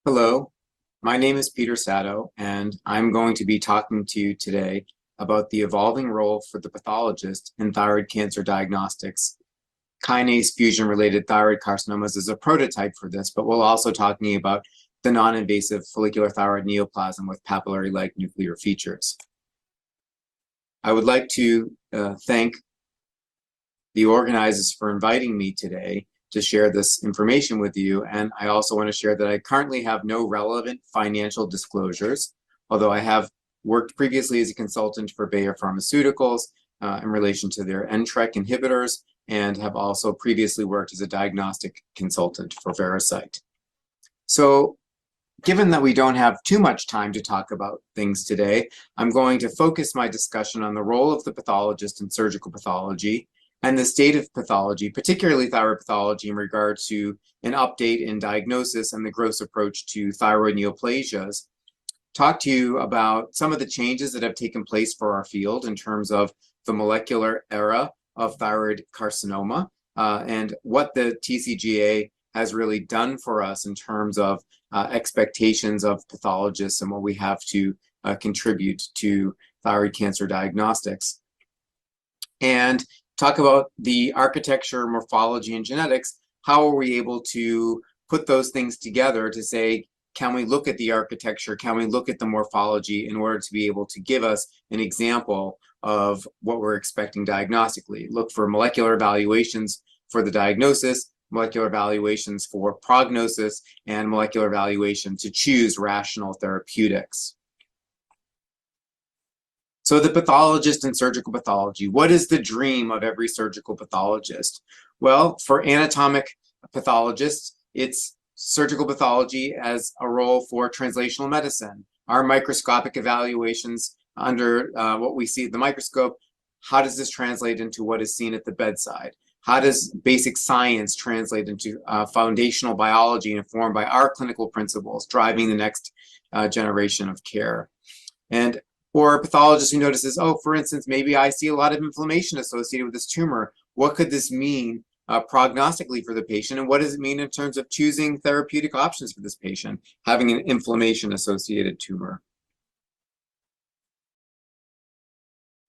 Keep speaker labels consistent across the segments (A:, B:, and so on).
A: Hello, my name is Peter Sadow, and I'm going to be talking to you today about the evolving role for the pathologist in thyroid cancer diagnostics. Kinase fusion-related thyroid carcinomas is a prototype for this, but we'll also talking about the non-invasive follicular thyroid neoplasm with papillary-like nuclear features. I would like to thank the organizers for inviting me today to share this information with you. And I also want to share that I currently have no relevant financial disclosures, although I have worked previously as a consultant for Bayer Pharmaceuticals in relation to their NTRK inhibitors, and have also previously worked as a diagnostic consultant for Veracyte. So given that we don't have too much time to talk about things today, I'm going to focus my discussion on the role of the pathologist in surgical pathology and the state of pathology, particularly thyroid pathology, in regard to an update in diagnosis and the gross approach to thyroid neoplasias. Talk to you about some of the changes that have taken place for our field in terms of the molecular era of thyroid carcinoma and what the TCGA has really done for us in terms of expectations of pathologists and what we have to contribute to thyroid cancer diagnostics. And talk about the architecture, morphology, and genetics. How are we able to put those things together to say, can we look at the architecture? Can we look at the morphology in order to be able to give us an example of what we're expecting diagnostically? Look for molecular evaluations for the diagnosis, molecular evaluations for prognosis, and molecular evaluation to choose rational therapeutics. So the pathologist in surgical pathology, what is the dream of every surgical pathologist? Well, for anatomic pathologists, it's surgical pathology as a role for translational medicine. Our microscopic evaluations under what we see at the microscope, how does this translate into what is seen at the bedside? How does basic science translate into foundational biology informed by our clinical principles, driving the next generation of care? And or a pathologist who notices, oh, for instance, maybe I see a lot of inflammation associated with this tumor. What could this mean prognostically for the patient? And what does it mean in terms of choosing therapeutic options for this patient, having an inflammation-associated tumor?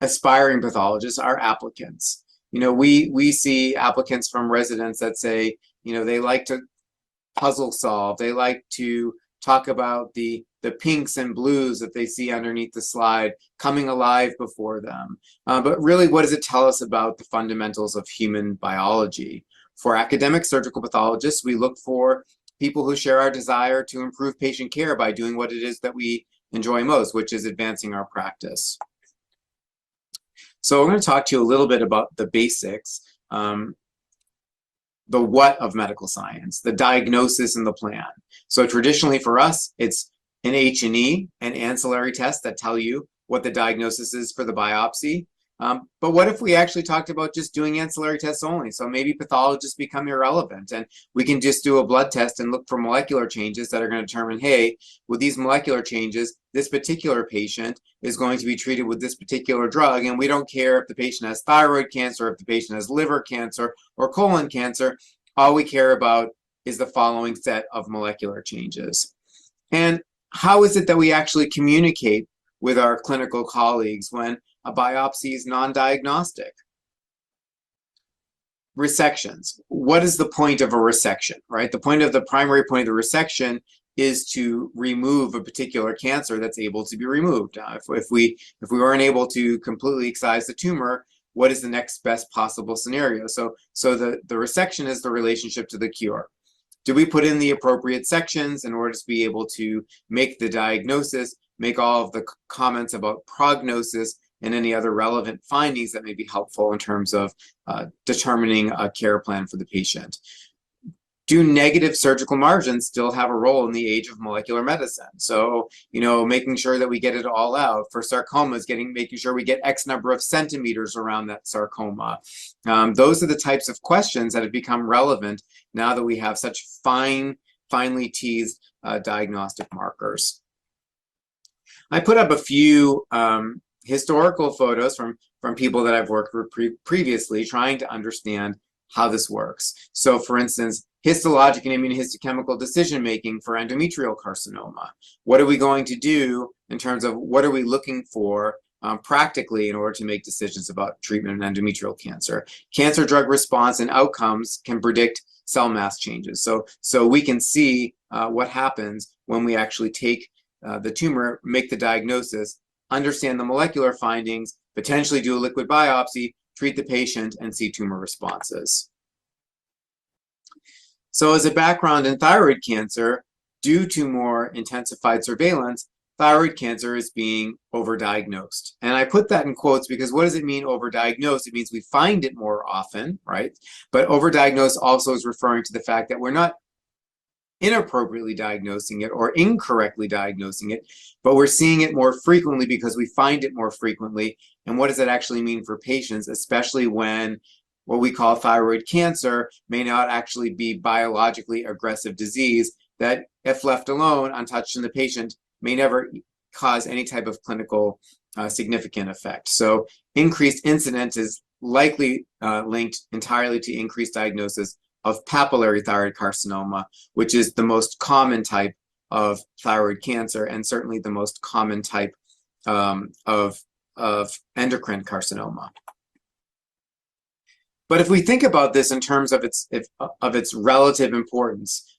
A: Aspiring pathologists are applicants. We see applicants from residents that say, they like to puzzle solve. They like to talk about the pinks and blues that they see underneath the slide coming alive before them. But really, what does it tell us about the fundamentals of human biology? For academic surgical pathologists, we look for people who share our desire to improve patient care by doing what it is that we enjoy most, which is advancing our practice. So I'm going to talk to you a little bit about the basics, the what of medical science, the diagnosis and the plan. So traditionally for us, it's an H&E, an ancillary test that tell you what the diagnosis is for the biopsy. But what if we actually talked about just doing ancillary tests only? So maybe pathologists become irrelevant and we can just do a blood test and look for molecular changes that are going to determine, hey, with these molecular changes, this particular patient is going to be treated with this particular drug, and we don't care if the patient has thyroid cancer, if the patient has liver cancer or colon cancer. All we care about is the following set of molecular changes. And how is it that we actually communicate with our clinical colleagues when a biopsy is non-diagnostic? Resections. What is the point of a resection, right? The primary point of the resection is to remove a particular cancer that's able to be removed. If we weren't able to completely excise the tumor, what is the next best possible scenario? So the resection is the relationship to the cure. Do we put in the appropriate sections in order to be able to make the diagnosis, make all of the comments about prognosis, and any other relevant findings that may be helpful in terms of determining a care plan for the patient? Do negative surgical margins still have a role in the age of molecular medicine? So, making sure that we get it all out. For sarcomas, making sure we get X number of centimeters around that sarcoma. Those are the types of questions that have become relevant now that we have such finely teased diagnostic markers. I put up a few historical photos from people that I've worked with previously, trying to understand how this works. So for instance, histologic and immunohistochemical decision-making for endometrial carcinoma. What are we going to do in terms of what are we looking for practically in order to make decisions about treatment in endometrial cancer? Cancer drug response and outcomes can predict cell mass changes. So we can see what happens when we actually take the tumor, make the diagnosis, understand the molecular findings, potentially do a liquid biopsy, treat the patient, and see tumor responses. So as a background in thyroid cancer, due to more intensified surveillance, thyroid cancer is being overdiagnosed. And I put that in quotes because what does it mean overdiagnosed? It means we find it more often, right? But overdiagnosed also is referring to the fact that we're not inappropriately diagnosing it or incorrectly diagnosing it, but we're seeing it more frequently because we find it more frequently. And what does that actually mean for patients, especially when what we call thyroid cancer may not actually be biologically aggressive disease that, if left alone, untouched in the patient, may never cause any type of clinical significant effect. So increased incidence is likely linked entirely to increased diagnosis of papillary thyroid carcinoma, which is the most common type of thyroid cancer and certainly the most common type of endocrine carcinoma. But if we think about this in terms of its relative importance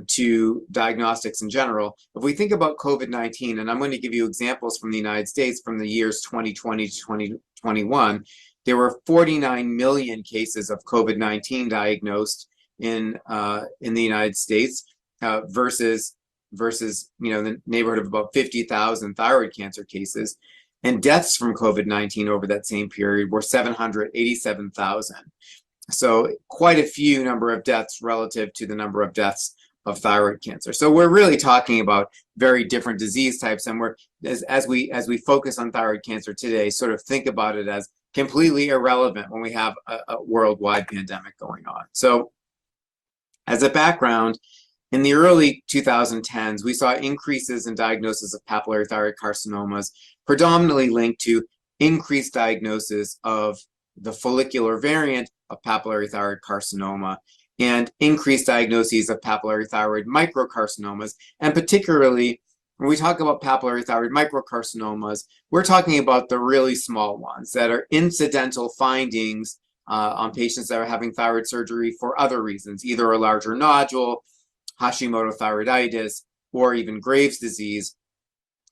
A: to diagnostics in general, if we think about COVID-19, and I'm going to give you examples from the United States from the years 2020 to 2021, there were 49 million cases of COVID-19 diagnosed in the United States versus the neighborhood of about 50,000 thyroid cancer cases. And deaths from COVID-19 over that same period were 787,000. So quite a few number of deaths relative to the number of deaths of thyroid cancer. So we're really talking about very different disease types, and we're as we focus on thyroid cancer today, sort of think about it as completely irrelevant when we have a worldwide pandemic going on. So as a background, in the early 2010s, we saw increases in diagnosis of papillary thyroid carcinomas, predominantly linked to increased diagnosis of the follicular variant of papillary thyroid carcinoma and increased diagnoses of papillary thyroid microcarcinomas. And particularly, when we talk about papillary thyroid microcarcinomas, we're talking about the really small ones that are incidental findings on patients that are having thyroid surgery for other reasons, either a larger nodule, Hashimoto thyroiditis, or even Graves' disease,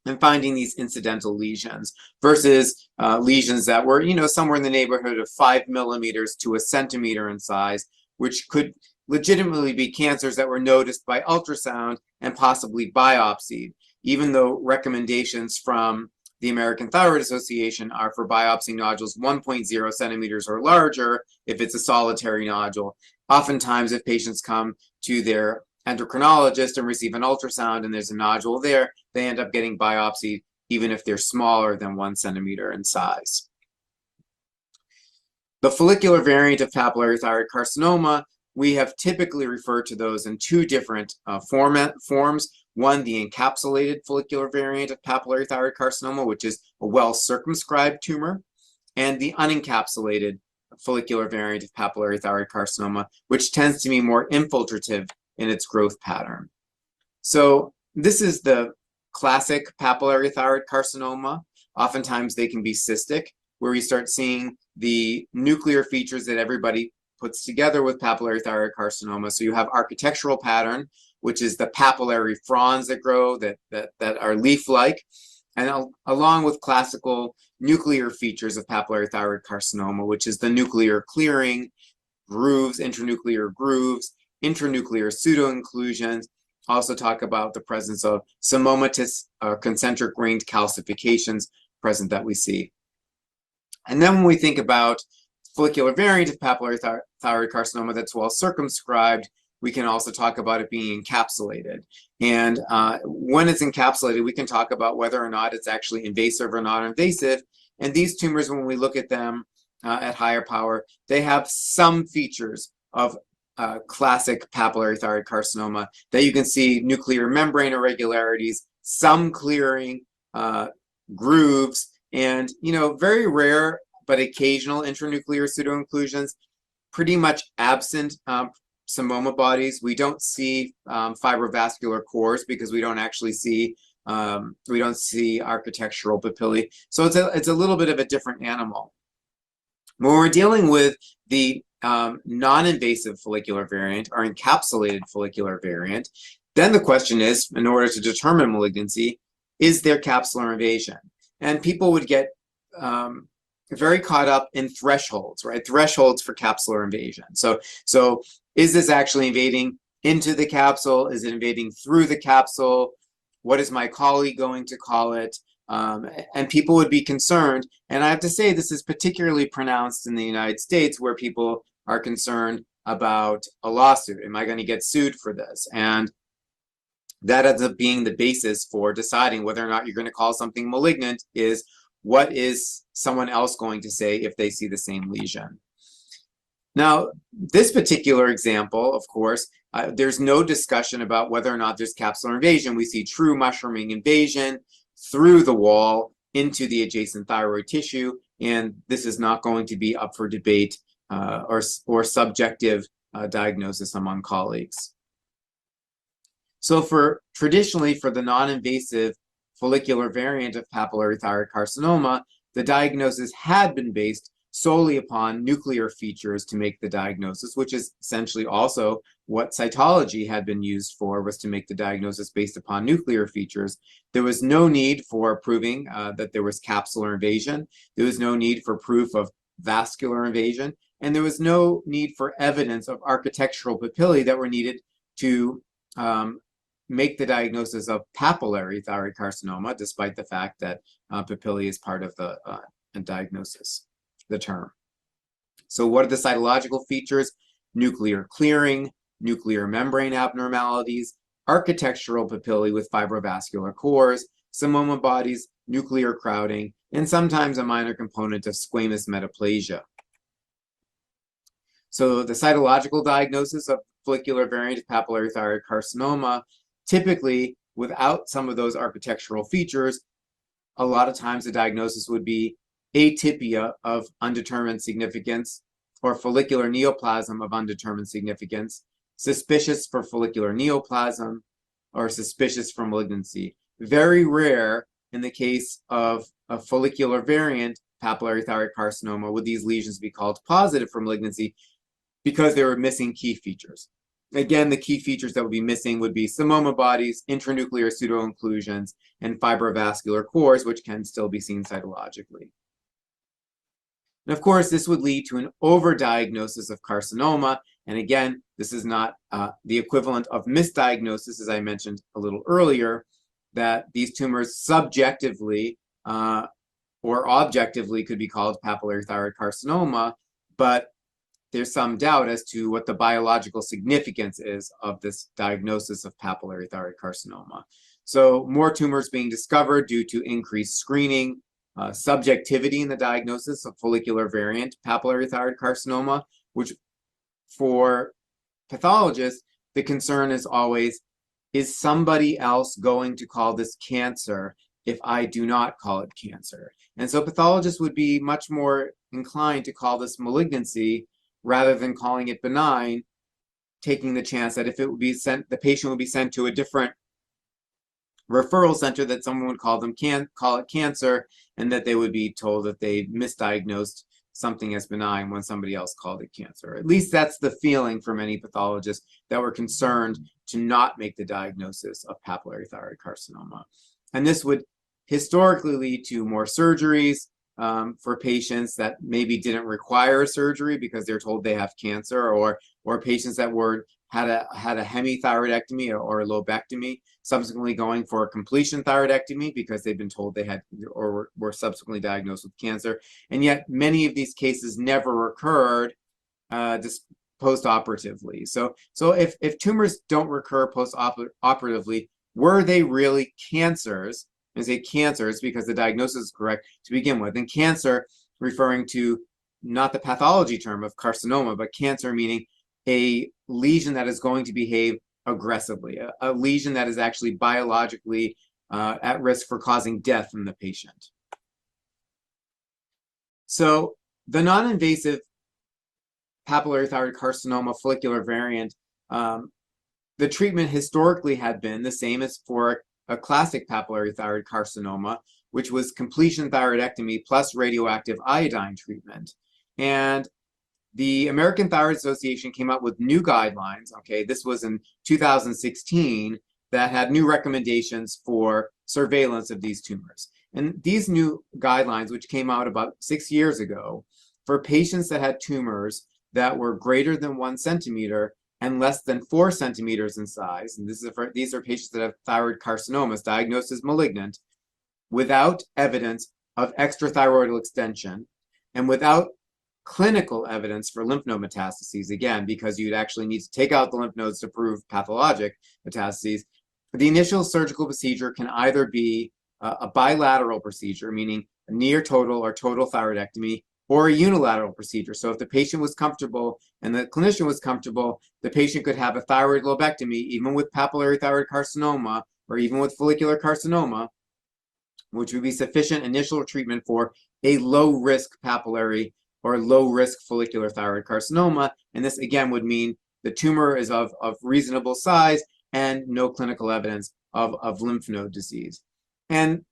A: and finding these incidental lesions versus lesions that were, somewhere in the neighborhood of 5 millimeters to a centimeter in size, which could legitimately be cancers that were noticed by ultrasound and possibly biopsied, even though recommendations from the American Thyroid Association are for biopsy nodules 1.0 centimeters or larger if it's a solitary nodule. Oftentimes, if patients come to their endocrinologist and receive an ultrasound and there's a nodule there, they end up getting biopsied even if they're smaller than 1 centimeter in size. The follicular variant of papillary thyroid carcinoma, we have typically referred to those in two different forms. One, the encapsulated follicular variant of papillary thyroid carcinoma, which is a well-circumscribed tumor, and the unencapsulated follicular variant of papillary thyroid carcinoma, which tends to be more infiltrative in its growth pattern. So this is the classic papillary thyroid carcinoma. Oftentimes they can be cystic, where we start seeing the nuclear features that everybody puts together with papillary thyroid carcinoma. So you have architectural pattern, which is the papillary fronds that grow that are leaf-like, and along with classical nuclear features of papillary thyroid carcinoma, which is the nuclear clearing, grooves, intranuclear pseudo-inclusions. Also talk about the presence of pseudomonas concentric ringed calcifications present that we see. And then when we think about follicular variant of papillary thyroid carcinoma that's well circumscribed, we can also talk about it being encapsulated. And when it's encapsulated, we can talk about whether or not it's actually invasive or non-invasive. And these tumors, when we look at them at higher power, they have some features of classic papillary thyroid carcinoma that you can see nuclear membrane irregularities, some clearing, grooves, and very rare but occasional intranuclear pseudo-inclusions, pretty much absent Sonoma bodies. We don't see fibrovascular cores because we don't actually see architectural papillae. So it's a little bit of a different animal. When we're dealing with the non-invasive follicular variant or encapsulated follicular variant, then the question is, in order to determine malignancy, is there capsular invasion? And people would get very caught up in thresholds, right? Thresholds for capsular invasion. So is this actually invading into the capsule? Is it invading through the capsule? What is my colleague going to call it? And people would be concerned. And I have to say, this is particularly pronounced in the United States, where people are concerned about a lawsuit. Am I going to get sued for this? And that ends up being the basis for deciding whether or not you're going to call something malignant is, what is someone else going to say if they see the same lesion? Now, this particular example, of course, there's no discussion about whether or not there's capsular invasion. We see true mushrooming invasion through the wall into the adjacent thyroid tissue, and this is not going to be up for debate or subjective diagnosis among colleagues. So traditionally for the non-invasive follicular variant of papillary thyroid carcinoma, the diagnosis had been based solely upon nuclear features to make the diagnosis, which is essentially also what cytology had been used for, was to make the diagnosis based upon nuclear features. There was no need for proving that there was capsular invasion. There was no need for proof of vascular invasion, and there was no need for evidence of architectural papillae that were needed to make the diagnosis of papillary thyroid carcinoma, despite the fact that papillae is part of the diagnosis, the term. So what are the cytological features? Nuclear clearing, nuclear membrane abnormalities, architectural papillae with fibrovascular cores, Sonoma bodies, nuclear crowding, and sometimes a minor component of squamous metaplasia. So the cytological diagnosis of follicular variant of papillary thyroid carcinoma, typically without some of those architectural features, a lot of times the diagnosis would be atypia of undetermined significance or follicular neoplasm of undetermined significance, suspicious for follicular neoplasm, or suspicious for malignancy. Very rare in the case of a follicular variant papillary thyroid carcinoma would these lesions be called positive for malignancy because they were missing key features. Again, the key features that would be missing would be Sonoma bodies, intranuclear pseudo-inclusions, and fibrovascular cores, which can still be seen cytologically. And of course, this would lead to an overdiagnosis of carcinoma. And again, this is not the equivalent of misdiagnosis, as I mentioned a little earlier, that these tumors subjectively or objectively could be called papillary thyroid carcinoma, but there's some doubt as to what the biological significance is of this diagnosis of papillary thyroid carcinoma. So more tumors being discovered due to increased screening, subjectivity in the diagnosis of follicular variant papillary thyroid carcinoma, which for pathologists, the concern is always, is somebody else going to call this cancer if I do not call it cancer? And so pathologists would be much more inclined to call this malignancy rather than calling it benign, taking the chance that if it would be sent, the patient would be sent to a different referral center, that someone would call it cancer, and that they would be told that they misdiagnosed something as benign when somebody else called it cancer. At least that's the feeling for many pathologists that were concerned to not make the diagnosis of papillary thyroid carcinoma. And this would historically lead to more surgeries for patients that maybe didn't require surgery because they're told they have cancer, or patients that had a hemithyroidectomy or a lobectomy, subsequently going for a completion thyroidectomy because they've been told they had or were subsequently diagnosed with cancer. And yet many of these cases never occurred post-operatively. So if tumors don't recur post-operatively, were they really cancers? I say cancers because the diagnosis is correct to begin with. And cancer referring to not the pathology term of carcinoma, but cancer meaning a lesion that is going to behave aggressively, a lesion that is actually biologically at risk for causing death in the patient. So the non-invasive papillary thyroid carcinoma follicular variant, the treatment historically had been the same as for a classic papillary thyroid carcinoma, which was completion thyroidectomy plus radioactive iodine treatment. And the American Thyroid Association came out with new guidelines. Okay, this was in 2016, that had new recommendations for surveillance of these tumors. And these new guidelines, which came out about 6 years ago, for patients that had tumors that were greater than 1 centimeter and less than 4 centimeters in size, and these are patients that have thyroid carcinomas diagnosed as malignant, without evidence of extrathyroidal extension and without clinical evidence for lymph node metastases, again, because you'd actually need to take out the lymph nodes to prove pathologic metastases. The initial surgical procedure can either be a bilateral procedure, meaning a near total or total thyroidectomy, or a unilateral procedure. So if the patient was comfortable and the clinician was comfortable, the patient could have a thyroid lobectomy, even with papillary thyroid carcinoma or even with follicular carcinoma, which would be sufficient initial treatment for a low-risk papillary or low-risk follicular thyroid carcinoma. And this, again, would mean the tumor is of reasonable size and no clinical evidence of lymph node disease. And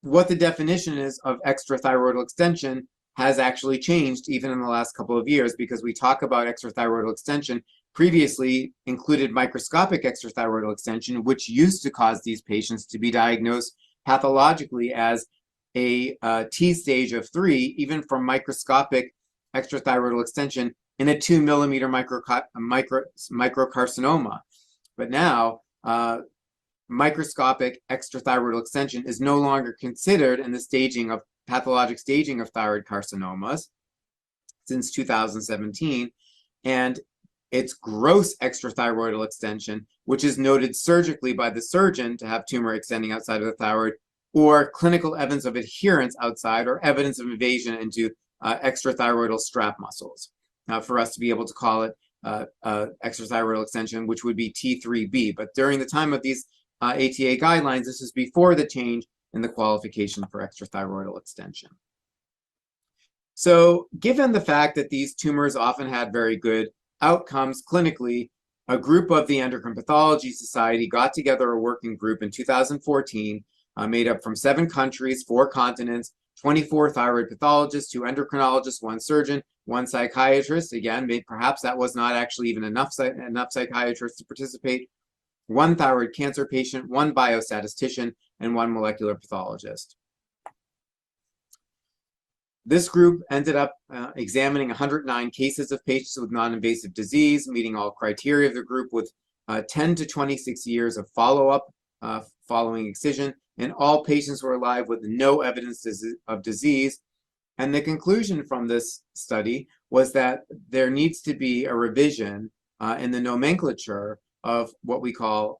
A: what the definition is of extrathyroidal extension has actually changed even in the last couple of years, because we talk about extrathyroidal extension previously included microscopic extrathyroidal extension, which used to cause these patients to be diagnosed pathologically as a T stage of 3, even from microscopic extrathyroidal extension in a 2 millimeter microcarcinoma. But now, microscopic extrathyroidal extension is no longer considered in the staging of pathologic staging of thyroid carcinomas since 2017, and it's gross extrathyroidal extension, which is noted surgically by the surgeon to have tumor extending outside of the thyroid, or clinical evidence of adherence outside, or evidence of invasion into extrathyroidal strap muscles. Now, for us to be able to call it extrathyroidal extension, which would be T3B. But during the time of these ATA guidelines, this is before the change in the qualification for extrathyroidal extension. So given the fact that these tumors often had very good outcomes clinically, a group of the Endocrine Pathology Society got together a working group in 2014, made up from 7 countries, 4 continents, 24 thyroid pathologists, 2 endocrinologists, 1 surgeon, 1 psychiatrist. Again, perhaps that was not actually even enough psychiatrists to participate. 1 thyroid cancer patient, 1 biostatistician, and 1 molecular pathologist. This group ended up examining 109 cases of patients with non-invasive disease, meeting all criteria of the group, with 10 to 26 years of follow-up following excision, and all patients were alive with no evidence of disease. And the conclusion from this study was that there needs to be a revision in the nomenclature of what we call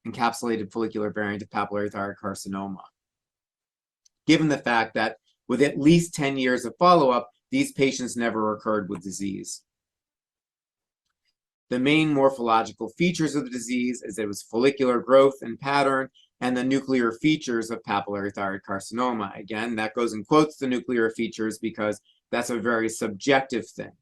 A: encapsulated follicular variant of papillary thyroid carcinoma, given the fact that with at least 10 years of follow-up, these patients never recurred with disease. The main morphological features of the disease is that it was follicular growth and pattern, and the nuclear features of papillary thyroid carcinoma. Again, that goes in quotes, the nuclear features, because that's a very subjective thing.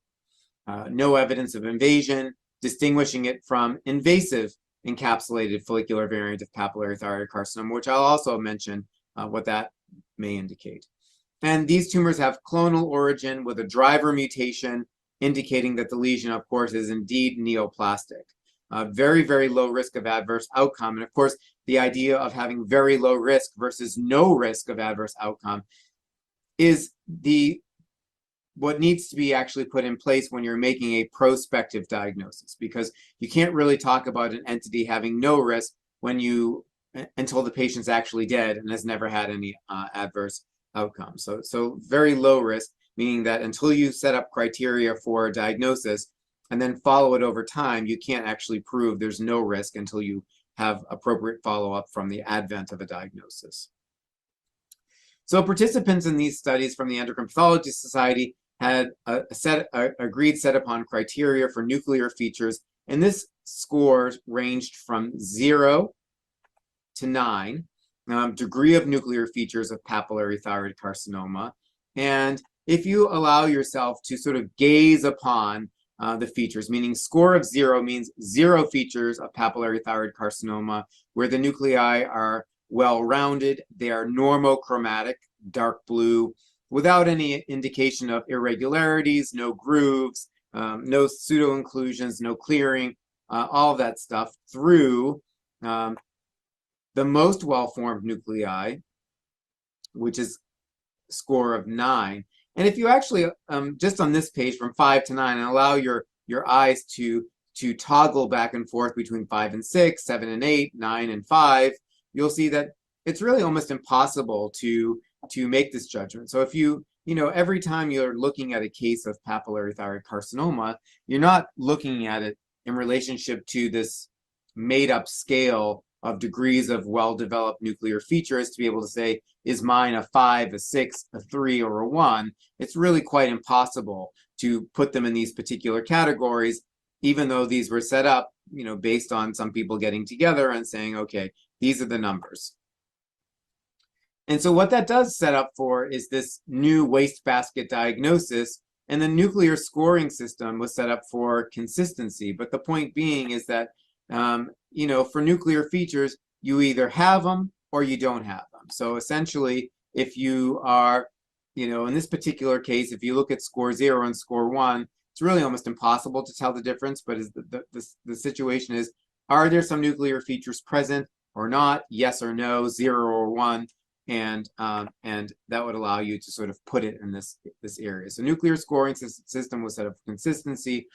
A: No evidence of invasion, distinguishing it from invasive encapsulated follicular variant of papillary thyroid carcinoma, which I'll also mention what that may indicate. And these tumors have clonal origin with a driver mutation, indicating that the lesion, of course, is indeed neoplastic. Very, very low risk of adverse outcome. And of course, the idea of having very low risk versus no risk of adverse outcome is what needs to be actually put in place when you're making a prospective diagnosis, because you can't really talk about an entity having no risk until the patient's actually dead and has never had any adverse outcome. So very low risk, meaning that until you set up criteria for a diagnosis and then follow it over time, you can't actually prove there's no risk until you have appropriate follow-up from the advent of a diagnosis. So participants in these studies from the Endocrine Pathology Society had agreed set upon criteria for nuclear features, and this score ranged from 0 to 9, degree of nuclear features of papillary thyroid carcinoma. And if you allow yourself to sort of gaze upon the features, meaning score of 0 means 0 features of papillary thyroid carcinoma, where the nuclei are well-rounded, they are normochromatic, dark blue, without any indication of irregularities, no grooves, no pseudo-inclusions, no clearing, all of that stuff, through the most well-formed nuclei, which is score of 9. And if you actually, just on this page from 5 to 9, and allow your eyes to toggle back and forth between 5 and 6, 7 and 8, 9 and 5, you'll see that it's really almost impossible to make this judgment. So if you know, every time you're looking at a case of papillary thyroid carcinoma, you're not looking at it in relationship to this made-up scale of degrees of well-developed nuclear features to be able to say, is mine a 5, a 6, a 3, or a 1? It's really quite impossible to put them in these particular categories, even though these were set up, you know, based on some people getting together and saying, okay, these are the numbers. And so what that does set up for is this new wastebasket diagnosis, and the nuclear scoring system was set up for consistency. But the point being is that, you know, for nuclear features, you either have them or you don't have them. So essentially, if you are, you know, in this particular case, if you look at score 0 and score 1, it's really almost impossible to tell the difference. But is the situation is, are there some nuclear features present or not? Yes or no, 0 or 1. And that would allow you to sort of put it in this area. So nuclear scoring system was set up for consistency,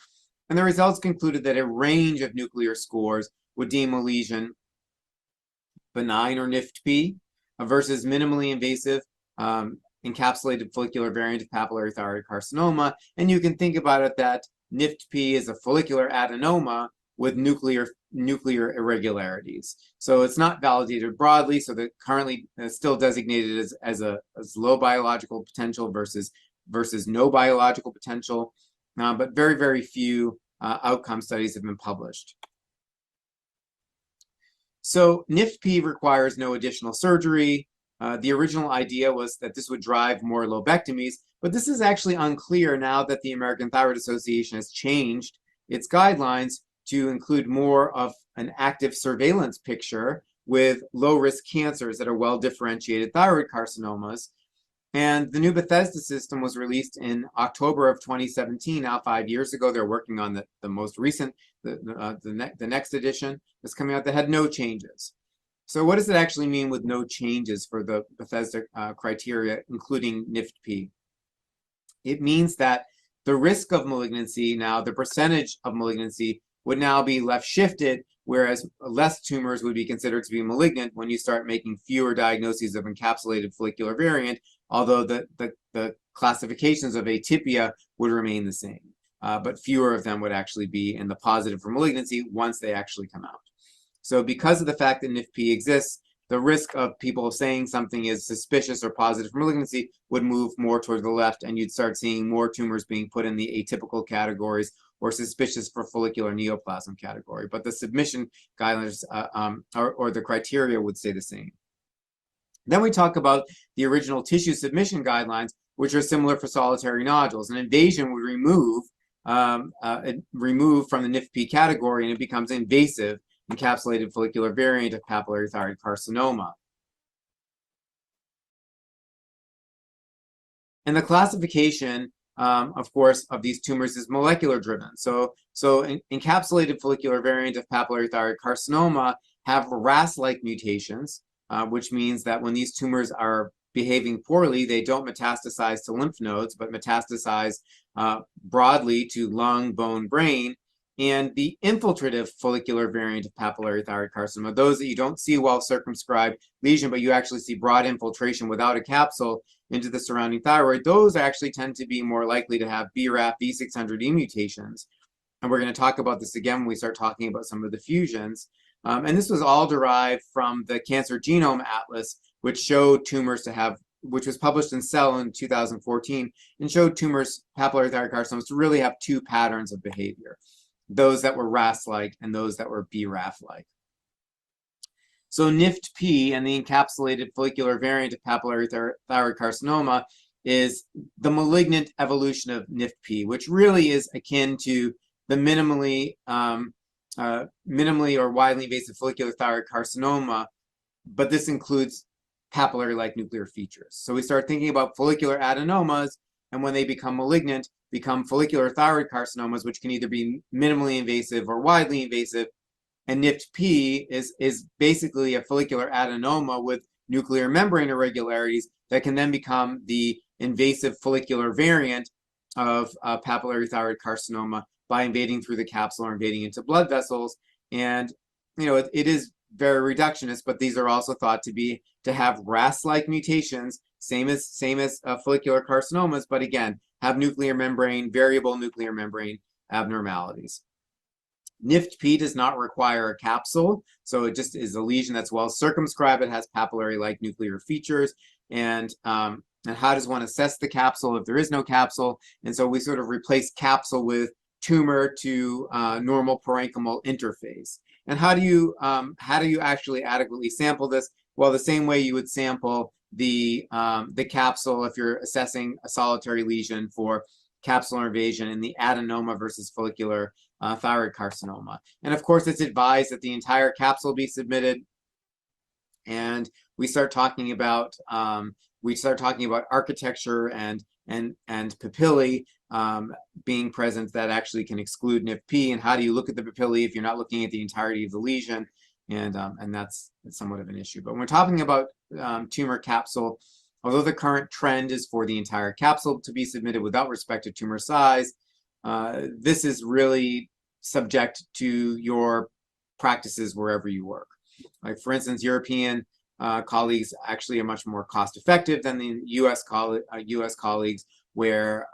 A: and the results concluded that a range of nuclear scores would deem a lesion benign or NIFTP versus minimally invasive encapsulated follicular variant of papillary thyroid carcinoma. And you can think about it that NIFTP is a follicular adenoma with nuclear irregularities. So it's not validated broadly, so that currently still designated as low biological potential versus no biological potential, but very, very few outcome studies have been published. So NIFTP requires no additional surgery. The original idea was that this would drive more lobectomies, but this is actually unclear now that the American Thyroid Association has changed its guidelines to include more of an active surveillance picture with low-risk cancers that are well-differentiated thyroid carcinomas. And the new Bethesda system was released in October of 2017, now 5 years ago. They're working on the most recent, the next edition that's coming out that had no changes. So what does it actually mean with no changes for the Bethesda criteria, including NIFTP? It means that the risk of malignancy now, the percentage of malignancy, would now be left shifted, whereas less tumors would be considered to be malignant when you start making fewer diagnoses of encapsulated follicular variant, although the classifications of atypia would remain the same. But fewer of them would actually be in the positive for malignancy once they actually come out. So because of the fact that NIFTP exists, the risk of people saying something is suspicious or positive for malignancy would move more toward the left, and you'd start seeing more tumors being put in the atypical categories or suspicious for follicular neoplasm category. But the submission guidelines or the criteria would stay the same. Then we talk about the original tissue submission guidelines, which are similar for solitary nodules. An invasion would remove from the NIFTP category, and it becomes invasive encapsulated follicular variant of papillary thyroid carcinoma. And the classification, of course, of these tumors is molecular driven. So encapsulated follicular variant of papillary thyroid carcinoma have RAS-like mutations, which means that when these tumors are behaving poorly, they don't metastasize to lymph nodes, but metastasize broadly to lung, bone, brain. And the infiltrative follicular variant of papillary thyroid carcinoma, those that you don't see well-circumscribed lesion, but you actually see broad infiltration without a capsule into the surrounding thyroid, those actually tend to be more likely to have BRAF V600E mutations. And we're going to talk about this again when we start talking about some of the fusions. And this was all derived from the Cancer Genome Atlas, which showed tumors to have, which was published in Cell in 2014, and showed tumors, papillary thyroid carcinomas, to really have two patterns of behavior: those that were RAS-like and those that were BRAF-like. So NIFTP and the encapsulated follicular variant of papillary thyroid carcinoma is the malignant evolution of NIFTP, which really is akin to the minimally or widely invasive follicular thyroid carcinoma, but this includes papillary-like nuclear features. So we start thinking about follicular adenomas, and when they become malignant, become follicular thyroid carcinomas, which can either be minimally invasive or widely invasive. And NIFTP is basically a follicular adenoma with nuclear membrane irregularities that can then become the invasive follicular variant of papillary thyroid carcinoma by invading through the capsule or invading into blood vessels. And it is very reductionist, but these are also thought to have RAS-like mutations, same as follicular carcinomas, but again, have variable nuclear membrane abnormalities. NIFTP does not require a capsule, so it just is a lesion that's well circumscribed. It has papillary-like nuclear features, and how does one assess the capsule if there is no capsule? And so we sort of replace capsule with tumor to normal parenchymal interface. And how do you actually adequately sample this? Well, the same way you would sample the capsule if you're assessing a solitary lesion for capsular invasion in the adenoma versus follicular thyroid carcinoma. And of course, it's advised that the entire capsule be submitted. And we start talking about architecture and papillae being present that actually can exclude NIFTP. And how do you look at the papillae if you're not looking at the entirety of the lesion? And that's somewhat of an issue. But when we're talking about tumor capsule, although the current trend is for the entire capsule to be submitted without respect to tumor size, this is really subject to your practices wherever you work. Like, for instance, European colleagues actually are much more cost effective than the US colleagues, where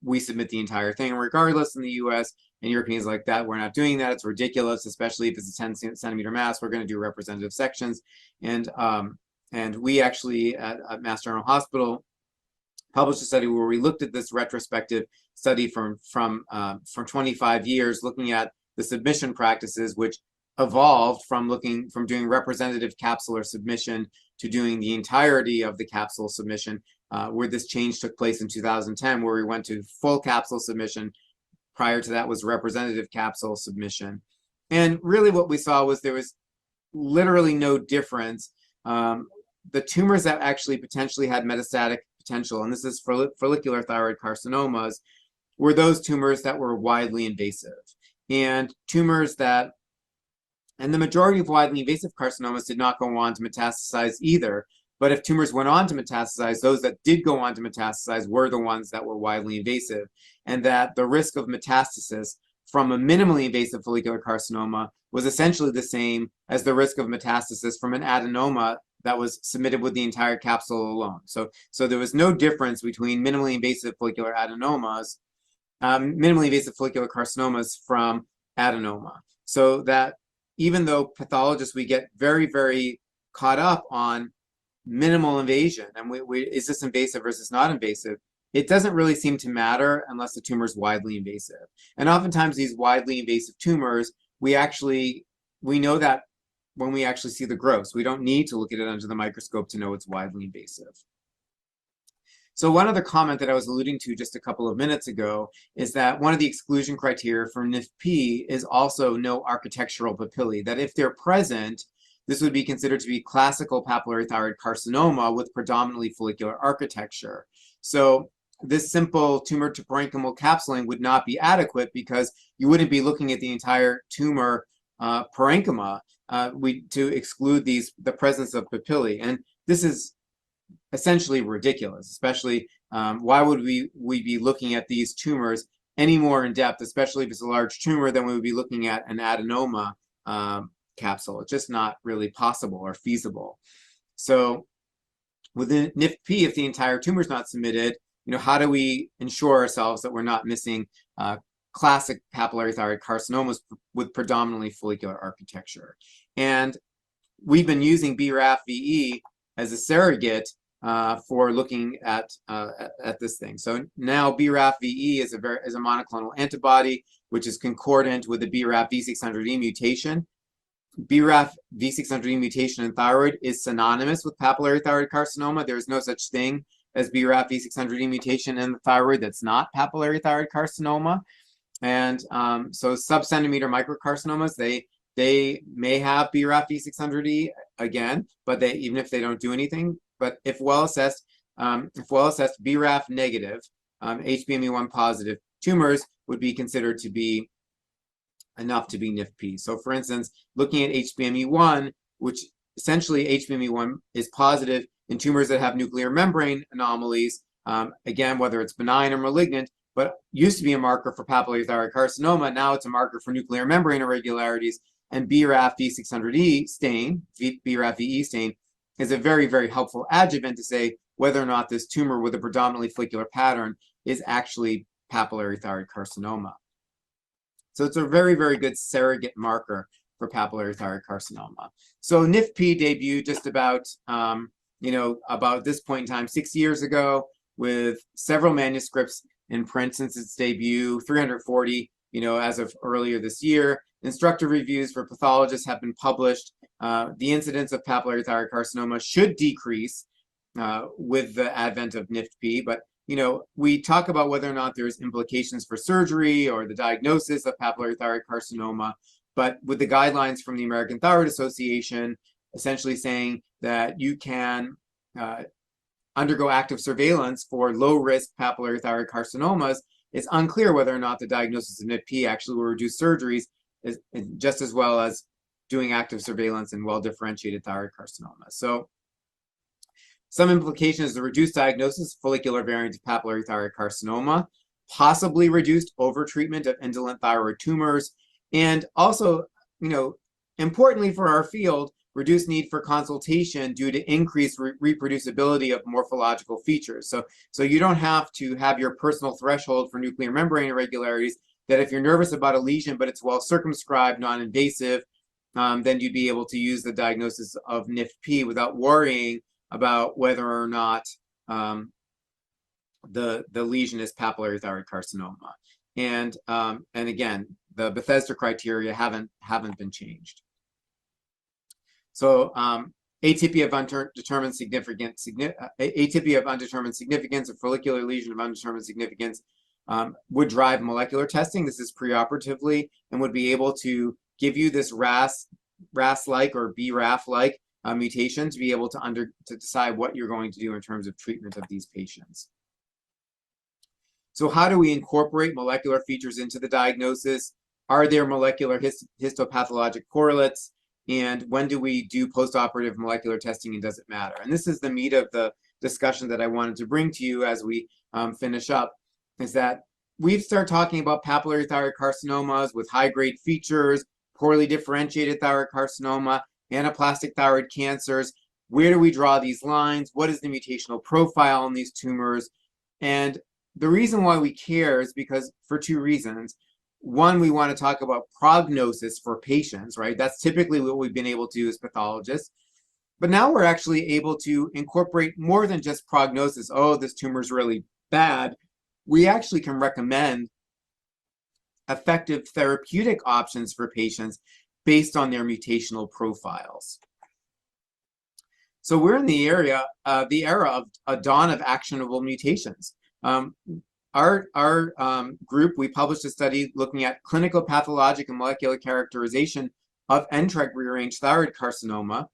A: we submit the entire thing regardless in the US. And Europeans like that, we're not doing that. It's ridiculous, especially if it's a 10-centimeter mass. We're going to do representative sections. And we actually at Mass General Hospital published a study where we looked at this retrospective study from 25 years, looking at the submission practices, which evolved from doing representative capsular submission to doing the entirety of the capsule submission, where this change took place in 2010, where we went to full capsule submission. Prior to that was representative capsule submission. And really what we saw was there was literally no difference. The tumors that actually potentially had metastatic potential, and this is follicular thyroid carcinomas, were those tumors that were widely invasive. And the majority of widely invasive carcinomas did not go on to metastasize either. But if tumors went on to metastasize, those that did go on to metastasize were the ones that were widely invasive. And that the risk of metastasis from a minimally invasive follicular carcinoma was essentially the same as the risk of metastasis from an adenoma that was submitted with the entire capsule alone. So there was no difference between minimally invasive follicular adenomas, minimally invasive follicular carcinomas from adenoma. So that even though pathologists, we get very, very caught up on minimal invasion, and is this invasive versus not invasive, it doesn't really seem to matter unless the tumor is widely invasive. And oftentimes these widely invasive tumors, we know that when we actually see the growths. We don't need to look at it under the microscope to know it's widely invasive. So one other comment that I was alluding to just a couple of minutes ago is that one of the exclusion criteria for NIFTP is also no architectural papillae, that if they're present, this would be considered to be classical papillary thyroid carcinoma with predominantly follicular architecture. So this simple tumor to parenchymal capsuling would not be adequate because you wouldn't be looking at the entire tumor parenchyma to exclude the presence of papillae. And this is essentially ridiculous, especially why would we be looking at these tumors any more in depth, especially if it's a large tumor, than we would be looking at an adenoma capsule. It's just not really possible or feasible. So with the NIFTP, if the entire tumor is not submitted, how do we ensure ourselves that we're not missing classic papillary thyroid carcinomas with predominantly follicular architecture? And we've been using BRAF-VE as a surrogate for looking at this thing. So now BRAF-VE is a monoclonal antibody, which is concordant with the BRAF V600E mutation. BRAF V600E mutation in thyroid is synonymous with papillary thyroid carcinoma. There is no such thing as BRAF V600E mutation in the thyroid that's not papillary thyroid carcinoma. And so subcentimeter microcarcinomas, they may have BRAF V600E again, but even if they don't do anything, but if well assessed BRAF negative, HBME1 positive tumors would be considered to be enough to be NIFTP. So for instance, looking at HBME1, which essentially HBME1 is positive in tumors that have nuclear membrane anomalies, again, whether it's benign or malignant, but used to be a marker for papillary thyroid carcinoma. Now it's a marker for nuclear membrane irregularities, and BRAF V600E stain, BRAF VE stain, is a very, very helpful adjuvant to say whether or not this tumor with a predominantly follicular pattern is actually papillary thyroid carcinoma. So it's a very, very good surrogate marker for papillary thyroid carcinoma. So NIFTP debuted just about, about this point in time, 6 years ago, with several manuscripts in print since its debut, 340, as of earlier this year. Instructor reviews for pathologists have been published. The incidence of papillary thyroid carcinoma should decrease with the advent of NIFTP, but we talk about whether or not there's implications for surgery or the diagnosis of papillary thyroid carcinoma, but with the guidelines from the American Thyroid Association essentially saying that you can undergo active surveillance for low-risk papillary thyroid carcinomas, it's unclear whether or not the diagnosis of NIFTP actually will reduce surgeries just as well as doing active surveillance in well-differentiated thyroid carcinoma. So some implications: the reduced diagnosis of follicular variant of papillary thyroid carcinoma, possibly reduced overtreatment of indolent thyroid tumors, and also, importantly for our field, reduced need for consultation due to increased reproducibility of morphological features. So you don't have to have your personal threshold for nuclear membrane irregularities, that if you're nervous about a lesion but it's well circumscribed, non-invasive, then you'd be able to use the diagnosis of NIFTP without worrying about whether or not the lesion is papillary thyroid carcinoma. And again, the Bethesda criteria haven't been changed. So atypia of undetermined significance, atypia of undetermined significance, or follicular lesion of undetermined significance would drive molecular testing. This is preoperatively and would be able to give you this RAS-like or BRAF-like mutation to be able to decide what you're going to do in terms of treatment of these patients. So how do we incorporate molecular features into the diagnosis? Are there molecular histopathologic correlates? And when do we do postoperative molecular testing, and does it matter? And this is the meat of the discussion that I wanted to bring to you as we finish up, is that we've started talking about papillary thyroid carcinomas with high-grade features, poorly differentiated thyroid carcinoma, anaplastic thyroid cancers. Where do we draw these lines? What is the mutational profile in these tumors? And the reason why we care is because for two reasons. One, we want to talk about prognosis for patients, right? That's typically what we've been able to do as pathologists. But now we're actually able to incorporate more than just prognosis. Oh, this tumor is really bad. We actually can recommend effective therapeutic options for patients based on their mutational profiles. So we're in the era of a dawn of actionable mutations. Our group, we published a study looking at clinical, pathologic, and molecular characterization of NTRK rearranged thyroid carcinoma,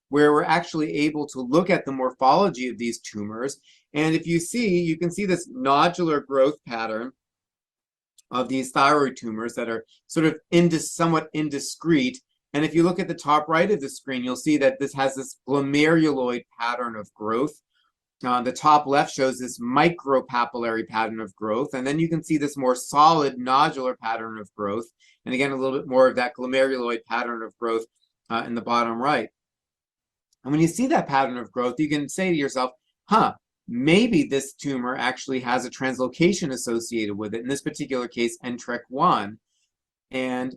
A: where we're actually able to look at the morphology of these tumors. And if you can see this nodular growth pattern of these thyroid tumors that are sort of somewhat indiscrete. And if you look at the top right of the screen, you'll see that this has this glomeruloid pattern of growth. The top left shows this micropapillary pattern of growth, and then you can see this more solid nodular pattern of growth, and again a little bit more of that glomeruloid pattern of growth in the bottom right. And when you see that pattern of growth, you can say to yourself, maybe this tumor actually has a translocation associated with it, in this particular case NTRK1. And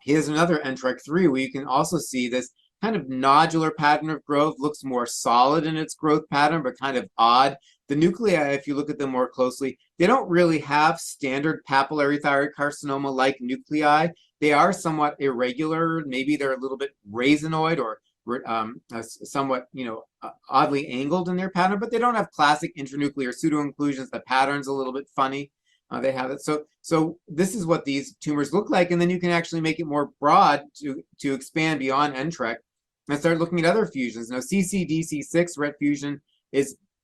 A: here's another NTRK3 where you can also see this kind of nodular pattern of growth, looks more solid in its growth pattern, but kind of odd. The nuclei, if you look at them more closely, they don't really have standard papillary thyroid carcinoma-like nuclei. They are somewhat irregular. Maybe they're a little bit racinoid somewhat, oddly angled in their pattern, but they don't have classic intranuclear pseudo-inclusions. The pattern's a little bit funny. They have it. So this is what these tumors look like, and then you can actually make it more broad to expand beyond NTRK and start looking at other fusions. Now, CCDC6 RET fusion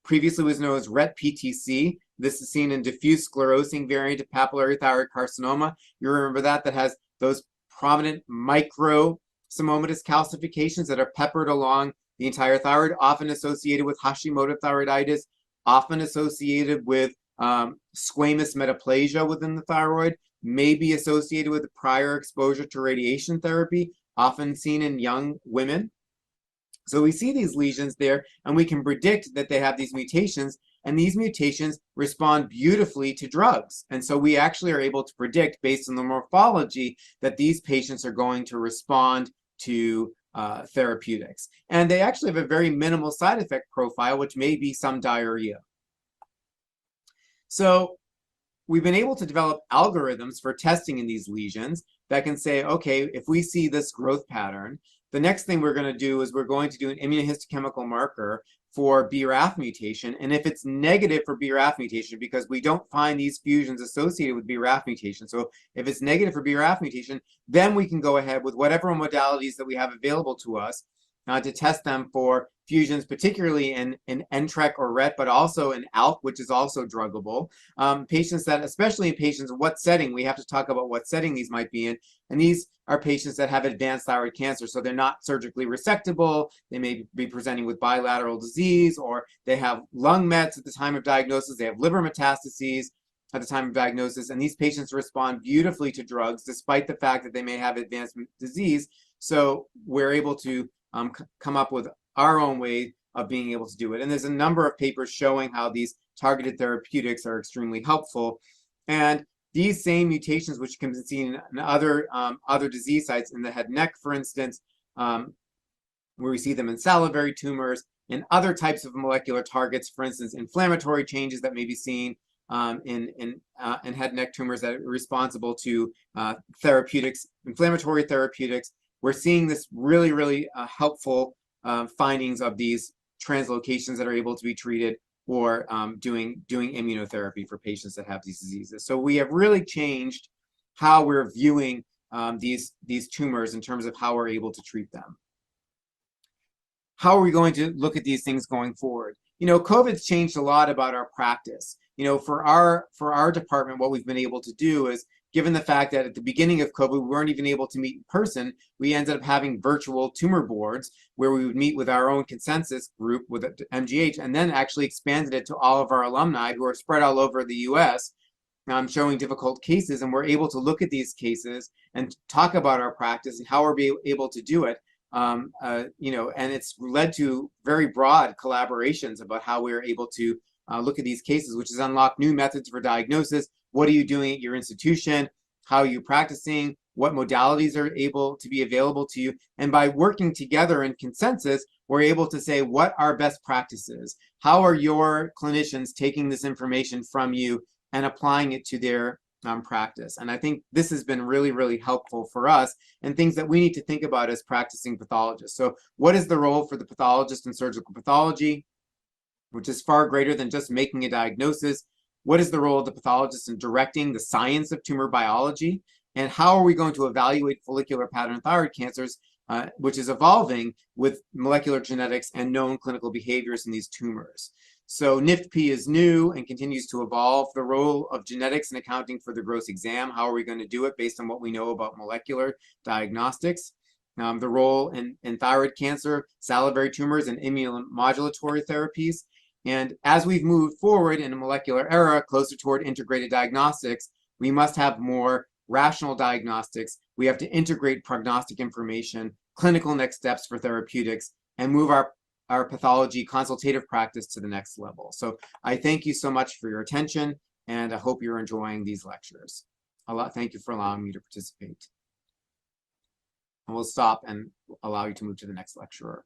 A: previously was known as RET-PTC. This is seen in diffuse sclerosing variant of papillary thyroid carcinoma. You remember that has those prominent microsomomatous calcifications that are peppered along the entire thyroid, often associated with Hashimoto thyroiditis, often associated with squamous metaplasia within the thyroid, may be associated with prior exposure to radiation therapy, often seen in young women. So we see these lesions there, and we can predict that they have these mutations, and these mutations respond beautifully to drugs. And so we actually are able to predict, based on the morphology, that these patients are going to respond to therapeutics. And they actually have a very minimal side effect profile, which may be some diarrhea. So we've been able to develop algorithms for testing in these lesions that can say, okay, if we see this growth pattern, the next thing we're going to do is we're going to do an immunohistochemical marker for BRAF mutation. And if it's negative for BRAF mutation, because we don't find these fusions associated with BRAF mutation, so if it's negative for BRAF mutation, then we can go ahead with whatever modalities that we have available to us to test them for fusions, particularly in NTRK or RET, but also in ALK, which is also druggable. Patients that, especially in patients, what setting, we have to talk about what setting these might be in. And these are patients that have advanced thyroid cancer, so they're not surgically resectable. They may be presenting with bilateral disease, or they have lung mets at the time of diagnosis. They have liver metastases at the time of diagnosis, and these patients respond beautifully to drugs, despite the fact that they may have advanced disease. So we're able to come up with our own way of being able to do it. And there's a number of papers showing how these targeted therapeutics are extremely helpful. And these same mutations, which can be seen in other disease sites in the head and neck, for instance, where we see them in salivary tumors, in other types of molecular targets, for instance, inflammatory changes that may be seen in head and neck tumors that are responsible to therapeutics, inflammatory therapeutics. We're seeing this really, really helpful findings of these translocations that are able to be treated, or doing immunotherapy for patients that have these diseases. So we have really changed how we're viewing these tumors in terms of how we're able to treat them. How are we going to look at these things going forward? COVID's changed a lot about our practice. For our department, what we've been able to do is, given the fact that at the beginning of COVID, we weren't even able to meet in person, we ended up having virtual tumor boards where we would meet with our own consensus group with MGH, and then actually expanded it to all of our alumni who are spread all over the US, showing difficult cases. And we're able to look at these cases and talk about our practice and how we're able to do it. And it's led to very broad collaborations about how we're able to look at these cases, which has unlocked new methods for diagnosis. What are you doing at your institution? How are you practicing? What modalities are able to be available to you? And by working together in consensus, we're able to say, what are best practices? How are your clinicians taking this information from you and applying it to their practice? And I think this has been really, really helpful for us, and things that we need to think about as practicing pathologists. So what is the role for the pathologist in surgical pathology, which is far greater than just making a diagnosis? What is the role of the pathologist in directing the science of tumor biology? And how are we going to evaluate follicular pattern thyroid cancers, which is evolving with molecular genetics and known clinical behaviors in these tumors? So NIFTP is new and continues to evolve. The role of genetics in accounting for the gross exam, how are we going to do it based on what we know about molecular diagnostics? The role in thyroid cancer, salivary tumors, and immunomodulatory therapies. And as we've moved forward in a molecular era closer toward integrated diagnostics, we must have more rational diagnostics. We have to integrate prognostic information, clinical next steps for therapeutics, and move our pathology consultative practice to the next level. So I thank you so much for your attention, and I hope you're enjoying these lectures. Thank you for allowing me to participate. And we'll stop and allow you to move to the next lecturer.